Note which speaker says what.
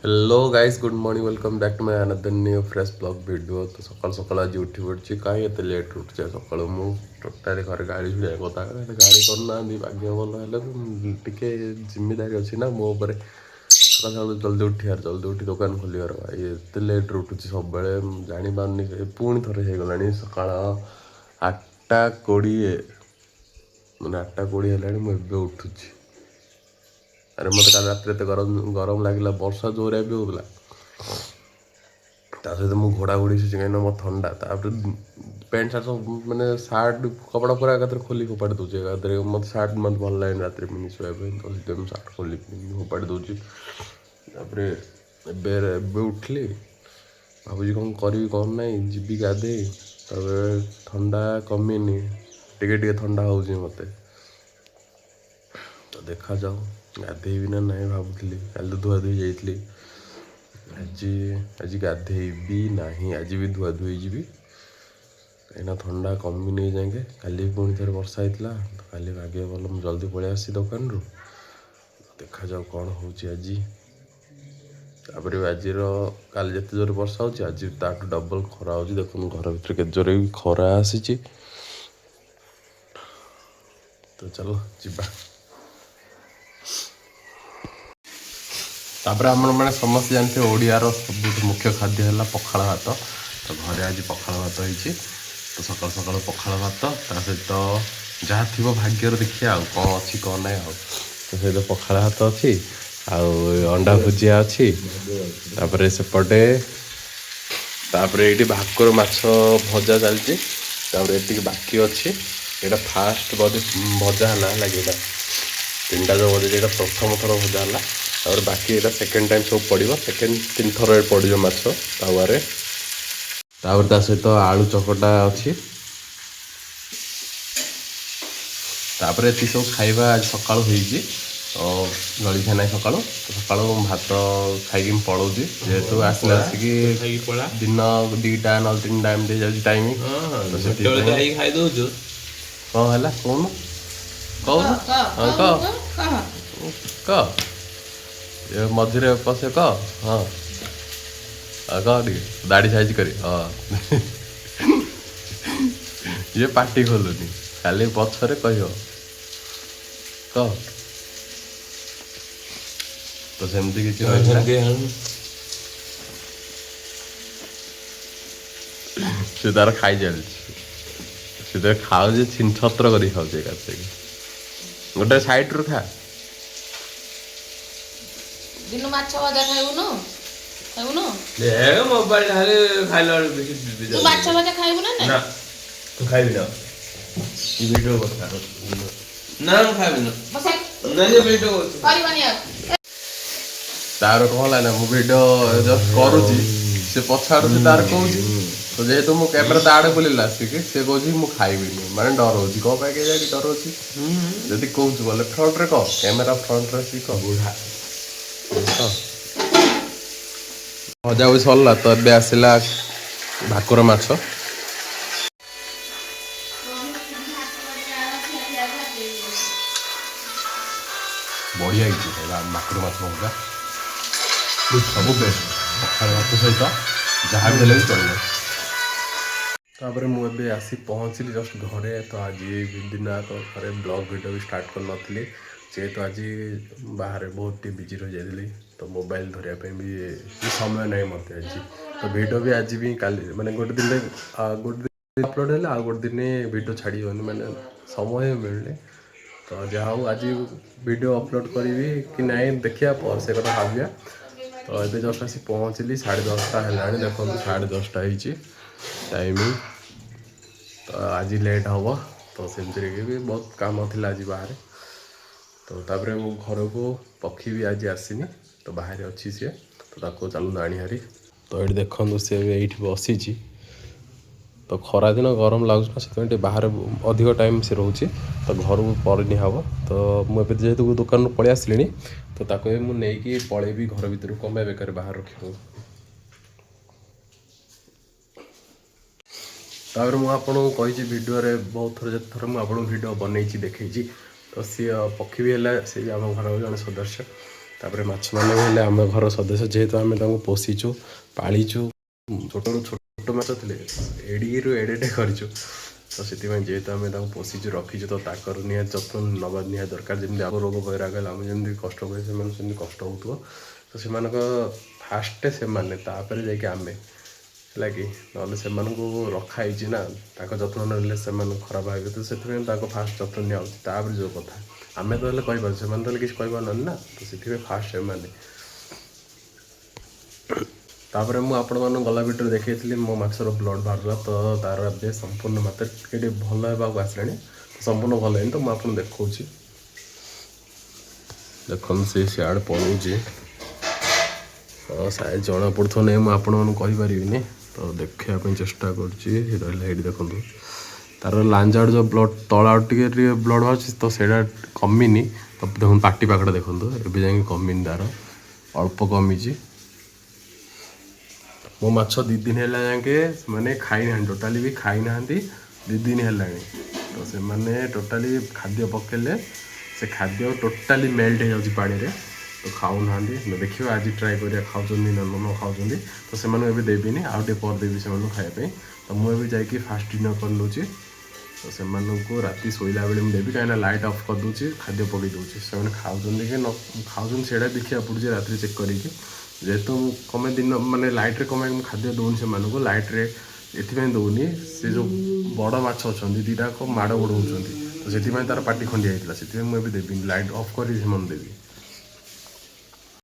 Speaker 1: Hello guys, good morning, welcome back to my another new fresh vlog video. तो सकाल सकाल आज उठी पड़ी कहीं एत लेट उठे सकाल मु टोटाली घर गाड़ी छुड़ा कथा गाड़ी करना भाग्य भल है टिके जिम्मेदारी अच्छी ना मो पर सकाल सकाल जल्दी उठियार जल्दी उठी दुकान खोलियार भाई एत लेट उठुची सब जानी पारनी पुणी थे हो सकाल 8:20 मैंने 8:20 है मुझे उठुची। अरे मत काल रात गरम गरम लगे वर्षा जोरिया भी होगा सहित मुझे घोड़ा घोड़ी कहीं मत थंडा पैंट सार्ट सब मैंने सार्ट कपड़ा पूरा एकात्र खोली फोपाड़ी दूसरी एकात्र मत सार्ट मत भल लगे रात पिंधि शुआई तो सीधे सार्ट खोली फोपाड़ी दूसरी उठली भावी कौन करी कौन ना जी गाधे ठंडा कमिनी टे ठंडा हो मत तो देखा जाओ गाधेबी ना ना भावुली कल धुआ धुई जाइली आज आज गाधेबी ना आज भी धुआ धुई जी कहीं थंडा कमी नहीं जाएंगे काली पुणी थे वर्षा होता तो काली भाग्य भल मुझे जल्दी पलि आसी दुकान रू देखा जाओ कौन हो आज आज काल जिते जोर वर्षा हो आज ताठू डबल खरा हो देखो घर भर के जोर भी खरा आसी तो चलो जीवा तापर आम मैंने समस्त जानते ओडियार सब मुख्य खाद्य है पखाड़ भात तो घरे आज पखाड़ भात होती तो सकाल सकाल पखाड़ भात ता सहित जहाँ थी भाग्यर देखिए आउ कौन अच्छी कौन ना आउ तो सहित पखाड़ भात अच्छी अंडा भुजिया अच्छी तापर सेपटे तापर ये भाकुर माछ भजा चलती ये बाकी अच्छी यहाँ फास्ट बोधे भजा है लगे तीन टा जो बोधे ये प्रथम थर भजा है और बाकी ये सेकेंड टाइम सब पड़ो सेकेंड 3 थर पड़ो माछ तावे ता सहित आलू चकटा अच्छी तापर ये सब खाଇବା आज सका जलखिया ना सका तो सका भात खाई पलाऊँ जेहेतु आसला आसिक दिन 2टा न 3टा एमती जाऊँ टाइम कौन है कौन कौन कह मझे पशे कह हाँ कह टे दाढ़ी साइज कर हाँ ये पार्टी खोलुनी खाली पछरे कह कह तो सेमती किसी से तार खाई चलती से खाऊ छिन छत्र कर खाऊ गोटे साइड रू खा
Speaker 2: दिनु माछ भजा खाइबुनु खाइबुनु
Speaker 3: ए मोबाइल हाले खाइला बेसी
Speaker 2: तू माछ भजा खाइबु ना
Speaker 3: ना तू खाइबि ना ई वीडियो बता ना हम खाइबि ना
Speaker 2: बसे
Speaker 3: ना ये वीडियो
Speaker 2: परिबानी आ
Speaker 1: तार कहला ना मु वीडियो जस्ट करूची से पछाड़ से तार कहूची तो जेहेतु मो कैमरा ताड़े बुलेला आसिक से कहूची मु खाइबिनी माने डर होची को पाके जाकी डर होची जदी कहूची बोले फ्रंट रे कह कैमरा फ्रंट रे सी कह बुढ़ा भजा भी सरला तो ए आसला भाकुर माछ बढ़िया भाकुर माछ भजा सब बेस्ट पखाड़ भात सहित जहाँ भी भी चलो तापर मुझे आसी पहुँचली जस्ट घरे तो आज दिन तो घरे ब्लॉग वीडियो भी स्टार्ट कर नी जेहेतु आज बाहर बहुत बिजी रही जाइली तो मोबाइल धरने भी समय ना मत आज तो वीडियो भी आज भी काली मैंने गोटे दिन अपलोड है आ गोटे दिन वीडियो छाड़ी मैंने समय मिलने तो जहाँ आज वीडियो अपलोड करी कि नहीं देखिया पर से कथा भाविया तो ये जस्ट आसी पहुँचली 10:30 है देखो 10:30 टाइमिंग तो आज लेट हम तो सेमती भी बहुत काम थी आज बाहर तो तापर मो घर को पक्षी भी आज आसीनी तो बाहर अच्छी सी तो चलू आनी हारी तो ये देखो सी ये बसी तो खरा दिन गरम लगुच से बाहर अधिक टाइम से रोचे तो घर को पर हम तो मुझे जेहेतु दुकान पलि आसली तो मुझे पलैबी घर भर कम बेकार बाहर रख तापर मुझे वीडियो बहुत थर मुझे वीडियो बनई देखी तो सी पक्षी भी है सी आम घर जन सदस्य तापर माछ मैंने हेल्ले आम घर सदस्य जेहेतु आम पोषिचु पालिचु छोटू छोट माछ थे एड़ू एड़ेटे करचु तो से जेहेतु आम पोषिचु रखीचु तो ताकर निहा जत्न नवा निहा दरकार जमी आग रोग वैराग आम जमी कष्ट हुए से कष्ट हो तो से फास्ट से जाकि आम है कि ना से रखाई ना जत्न ना से खराब है तो से फास्ट जत्न निपर जो कथा आम तो कहीपर से किसी कहीपर ना तो से फास्ट से तापर मुझे आपण मन गला भितर देखी मो माछर ब्लड बाहर तो तार ए संपूर्ण मात्रा टे भल होगा आसला तो संपूर्ण भल है तो मुझे देखा देखो से सियाड़ पड़ोची हाँ शायद जना पड़ो नहीं मुझे तो देखापी चेष्टा कर देखो तार लांजाड़ जो ब्लड तला टे ब्लड बाहर तो सैटा कमिनी तो देखो पाटी पाखड़ा देखो एवं जा कमिनी तार अल्प कमी मो माछ 2 दिन है जाके मैंने खाई ना टोटाली भी खाई ना 2 दिन है तो से मैंने टोटाली खाद्य पकेले से खाद्य टोटाली मेल्ट हो पानी रे तो खाऊ ना देखिए आज ट्राए कर खाऊँ ना न खाऊँ तो से देवी आउ टे पर देवी से खायापी तो मुझे जाकि फास्ट डिनर कर लूँगी तो से राति शोला बेले मुझे देवी कहीं लाइट ऑफ कर दूसरी खाद्य पकई दूसरी से खाऊँ कि न खाऊँ से देखा पड़े रात चेक करी जेहेतु कमे दिन माने लाइट रे कमे खाद्य दौनी से लाइट रे एथि दौनी से जो बड़ माछ अच्छा दीटा माड़ गोड़ होती तो से तार पाटी खंडिया होता से मुझे देवी लाइट ऑफ कर देवी।